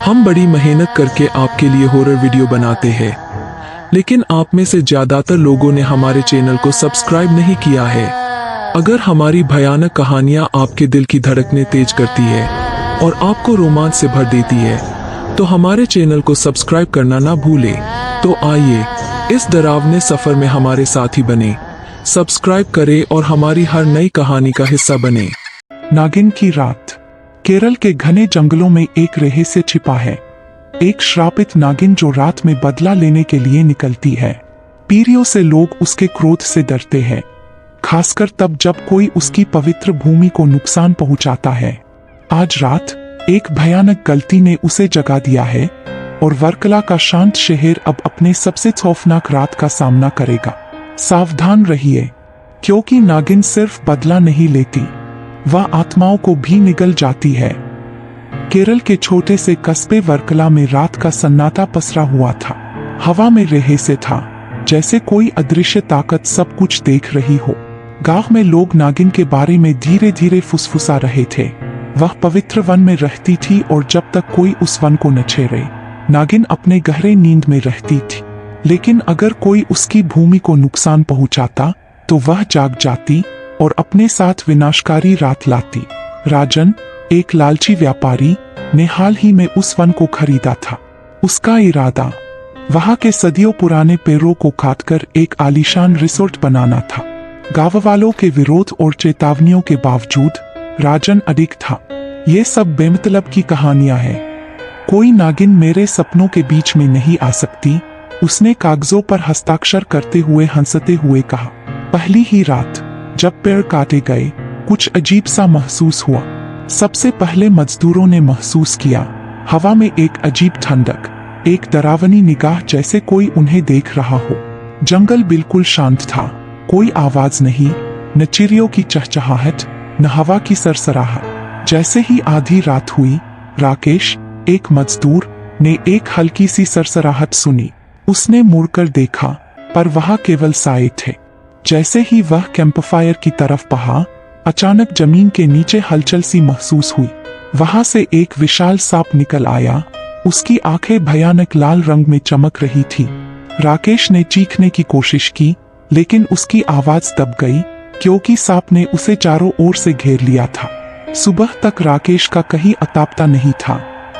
हम बड़ी मेहनत करके आपके लिए हॉरर वीडियो बनाते हैं, लेकिन आप में से ज्यादातर लोगों ने हमारे चैनल को सब्सक्राइब नहीं किया है। अगर हमारी भयानक कहानियां आपके दिल की धड़कनें तेज करती है और आपको रोमांच से भर देती है, तो हमारे चैनल को सब्सक्राइब करना ना भूलें। तो आइए इस डरावने सफर में हमारे साथी बने, सब्सक्राइब करें और हमारी हर नई कहानी का हिस्सा बने। नागिन की रात। केरल के घने जंगलों में एक रहस्य छिपा है। एक श्रापित नागिन जो रात में बदला लेने के लिए निकलती है। पीढ़ियों से लोग उसके क्रोध से डरते हैं, खासकर तब जब कोई उसकी पवित्र भूमि को नुकसान पहुंचाता है। आज रात एक भयानक गलती ने उसे जगा दिया है और वर्कला का शांत शहर अब अपने सबसे खौफनाक रात का सामना करेगा। सावधान रहिए, क्योंकि नागिन सिर्फ बदला नहीं लेती, वह आत्माओं को भी निगल जाती है। केरल के छोटे से कस्बे वर्कला में रात का सन्नाटा पसरा हुआ था। हवा में रहस्य था, जैसे कोई अदृश्य ताकत सब कुछ देख रही हो। गांव में लोग नागिन के बारे में धीरे धीरे फुसफुसा रहे थे। वह पवित्र वन में रहती थी और जब तक कोई उस वन को न छेड़े, नागिन अपने गहरे नींद में रहती थी। लेकिन अगर कोई उसकी भूमि को नुकसान पहुंचाता, तो वह जाग जाती और अपने साथ विनाशकारी रात लाती। राजन, एक लालची व्यापारी, ने हाल ही में उस वन को खरीदा था। उसका इरादा वहां के सदियों पुराने पेड़ों को काटकर एक आलीशान रिसोर्ट बनाना था। गांव वालों के विरोध और चेतावनियों के बावजूद राजन अडिग था। ये सब बेमतलब की कहानियां हैं। कोई नागिन मेरे सपनों के बीच में नहीं आ सकती, उसने कागजों पर हस्ताक्षर करते हुए हंसते हुए कहा। पहली ही रात जब पेड़ काटे गए, कुछ अजीब सा महसूस हुआ। सबसे पहले मजदूरों ने महसूस किया हवा में एक अजीब ठंडक, एक डरावनी निगाह, जैसे कोई उन्हें देख रहा हो। जंगल बिल्कुल शांत था, कोई आवाज नहीं, न चिड़ियों की चहचहाहट, न हवा की सरसराहट। जैसे ही आधी रात हुई, राकेश, एक मजदूर, ने एक हल्की सी सरसराहट सुनी। उसने मुड़कर देखा, पर वहां केवल साए थे। जैसे ही वह कैंपफायर की तरफ बढ़ा, अचानक जमीन के नीचे हलचल सी महसूस हुई। वहां से एक विशाल सांप निकल आया। उसकी आंखें भयानक लाल रंग में चमक रही थी। राकेश ने चीखने की कोशिश की, लेकिन उसकी आवाज दब गई, क्योंकि सांप ने उसे चारों ओर से घेर लिया था। सुबह तक राकेश का कहीं अतापता नहीं था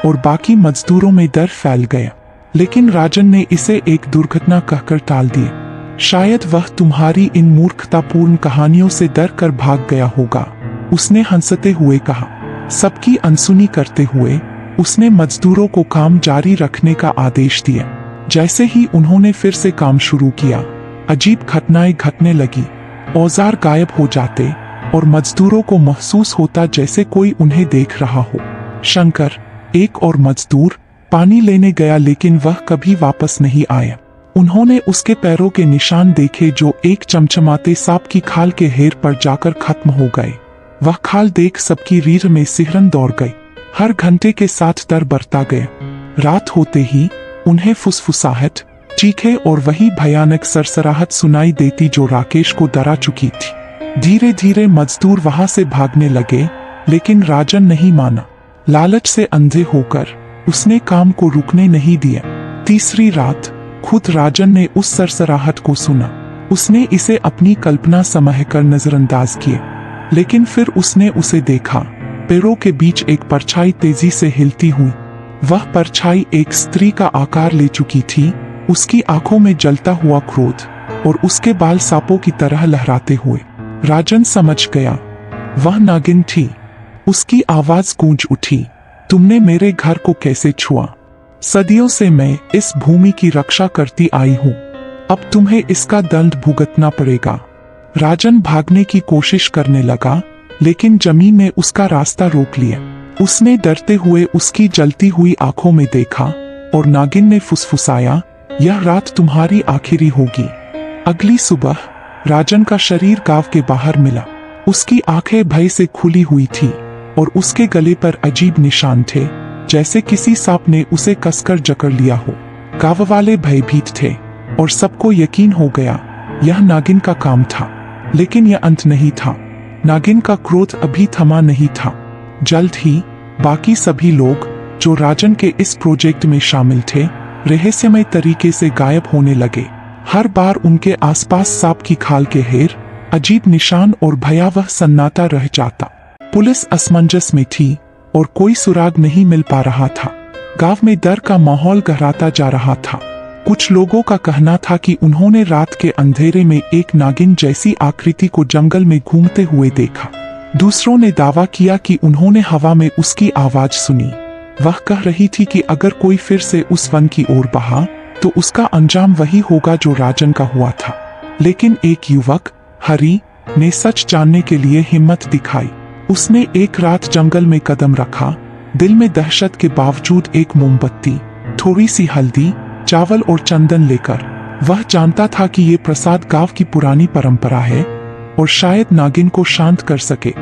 और बाकी मजदूरों में डर फैल गया। लेकिन राजन ने इसे एक दुर्घटना कहकर टाल दिया। शायद वह तुम्हारी इन मूर्खतापूर्ण कहानियों से डर कर भाग गया होगा, उसने हंसते हुए कहा। सबकी अनसुनी करते हुए उसने मजदूरों को काम जारी रखने का आदेश दिया। जैसे ही उन्होंने फिर से काम शुरू किया, अजीब घटनाएं घटने लगी। औजार गायब हो जाते और मजदूरों को महसूस होता जैसे कोई उन्हें देख रहा हो। शंकर, एक और मजदूर, पानी लेने गया, लेकिन वह कभी वापस नहीं आया। उन्होंने उसके पैरों के निशान देखे, जो एक चमचमाते सांप की खाल के हेर पर जाकर खत्म हो गए। वह खाल देख सबकी रीढ़ में सिहरन दौड़ गई। हर घंटे के साथ डर बढ़ता गया। रात होते ही उन्हें फुसफुसाहट, चीखे और वही भयानक सरसराहट सुनाई देती जो राकेश को डरा चुकी थी। धीरे धीरे मजदूर वहां से भागने लगे, लेकिन राजन नहीं माना। लालच से अंधे होकर उसने काम को रुकने नहीं दिया। तीसरी रात खुद राजन ने उस सरसराहट को सुना। उसने इसे अपनी कल्पना समझकर नजरअंदाज किया, लेकिन फिर उसने उसे देखा। पेड़ों के बीच एक परछाई तेजी से हिलती हुई। वह परछाई एक स्त्री का आकार ले चुकी थी। उसकी आंखों में जलता हुआ क्रोध और उसके बाल सांपों की तरह लहराते हुए। राजन समझ गया, वह नागिन थी। उसकी आवाज गूंज उठी, तुमने मेरे घर को कैसे छुआ? सदियों से मैं इस भूमि की रक्षा करती आई हूँ, अब तुम्हें इसका दंड भुगतना पड़ेगा। राजन भागने की कोशिश करने लगा, लेकिन जमीन ने उसका रास्ता रोक लिया। उसने डरते हुए उसकी जलती हुई आंखों में देखा और नागिन ने फुसफुसाया, यह रात तुम्हारी आखिरी होगी। अगली सुबह राजन का शरीर गांव के बाहर मिला। उसकी आंखें भय से खुली हुई थी और उसके गले पर अजीब निशान थे, जैसे किसी सांप ने उसे कसकर जकड़ लिया हो। गांव वाले भयभीत थे और सबको यकीन हो गया यह नागिन का काम था। लेकिन यह अंत नहीं था। नागिन का क्रोध अभी थमा नहीं था। जल्द ही बाकी सभी लोग जो राजन के इस प्रोजेक्ट में शामिल थे रहस्यमय तरीके से गायब होने लगे। हर बार उनके आसपास सांप की खाल के हेर, अजीब निशान और भयावह सन्नाटा रह जाता। पुलिस असमंजस में थी और कोई सुराग नहीं मिल पा रहा था। गांव में डर का माहौल गहराता जा रहा था। कुछ लोगों का कहना था कि उन्होंने रात के अंधेरे में एक नागिन जैसी आकृति को जंगल में घूमते हुए देखा। दूसरों ने दावा किया कि उन्होंने हवा में उसकी आवाज सुनी। वह कह रही थी कि अगर कोई फिर से उस वन की ओर बहा तो उसका अंजाम वही होगा जो राजन का हुआ था। लेकिन एक युवक, हरी, ने सच जानने के लिए हिम्मत दिखाई। उसने एक रात जंगल में कदम रखा, दिल में दहशत के बावजूद एक मोमबत्ती, थोड़ी सी हल्दी, चावल और चंदन लेकर। वह जानता था कि ये प्रसाद गांव की पुरानी परंपरा है और शायद नागिन को शांत कर सके।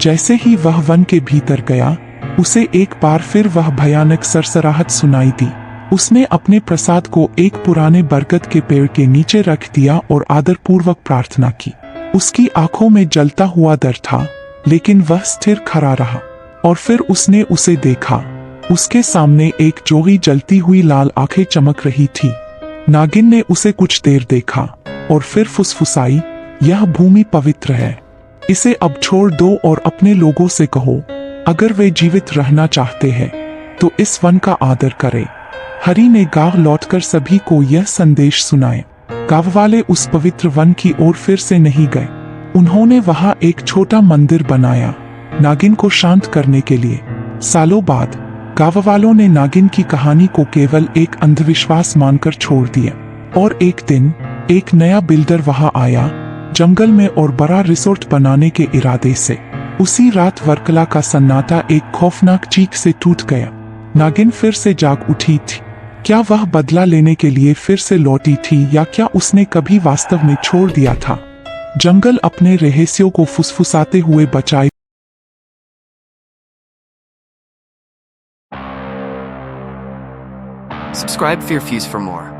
जैसे ही वह वन के भीतर गया, उसे एक बार फिर वह भयानक सरसराहट सुनाई दी। उसने अपने प्रसाद को एक पुराने बरगद के पेड़ के नीचे रख दिया और आदरपूर्वक प्रार्थना की। उसकी आंखों में जलता हुआ डर था, लेकिन वह स्थिर खड़ा रहा। और फिर उसने उसे देखा। उसके सामने एक जोगी जलती हुई लाल आंखें चमक रही थी। नागिन ने उसे कुछ देर देखा और फिर फुसफुसाई, यह भूमि पवित्र है, इसे अब छोड़ दो और अपने लोगों से कहो अगर वे जीवित रहना चाहते हैं तो इस वन का आदर करें। हरी ने गांव लौटकर सभी को यह संदेश सुनाए। गांव वाले उस पवित्र वन की ओर फिर से नहीं गए। उन्होंने वहां एक छोटा मंदिर बनाया, नागिन को शांत करने के लिए। सालों बाद गांव वालों ने नागिन की कहानी को केवल एक अंधविश्वास मानकर छोड़ दिया। और एक दिन एक नया बिल्डर वहां आया, जंगल में और बड़ा रिसोर्ट बनाने के इरादे से। उसी रात वर्कला का सन्नाटा एक खौफनाक चीख से टूट गया। नागिन फिर से जाग उठी थी। क्या वह बदला लेने के लिए फिर से लौटी थी या क्या उसने कभी वास्तव में छोड़ दिया था? जंगल अपने रहस्यों को फुसफुसाते हुए बचाए। Subscribe Fear Fuse for more.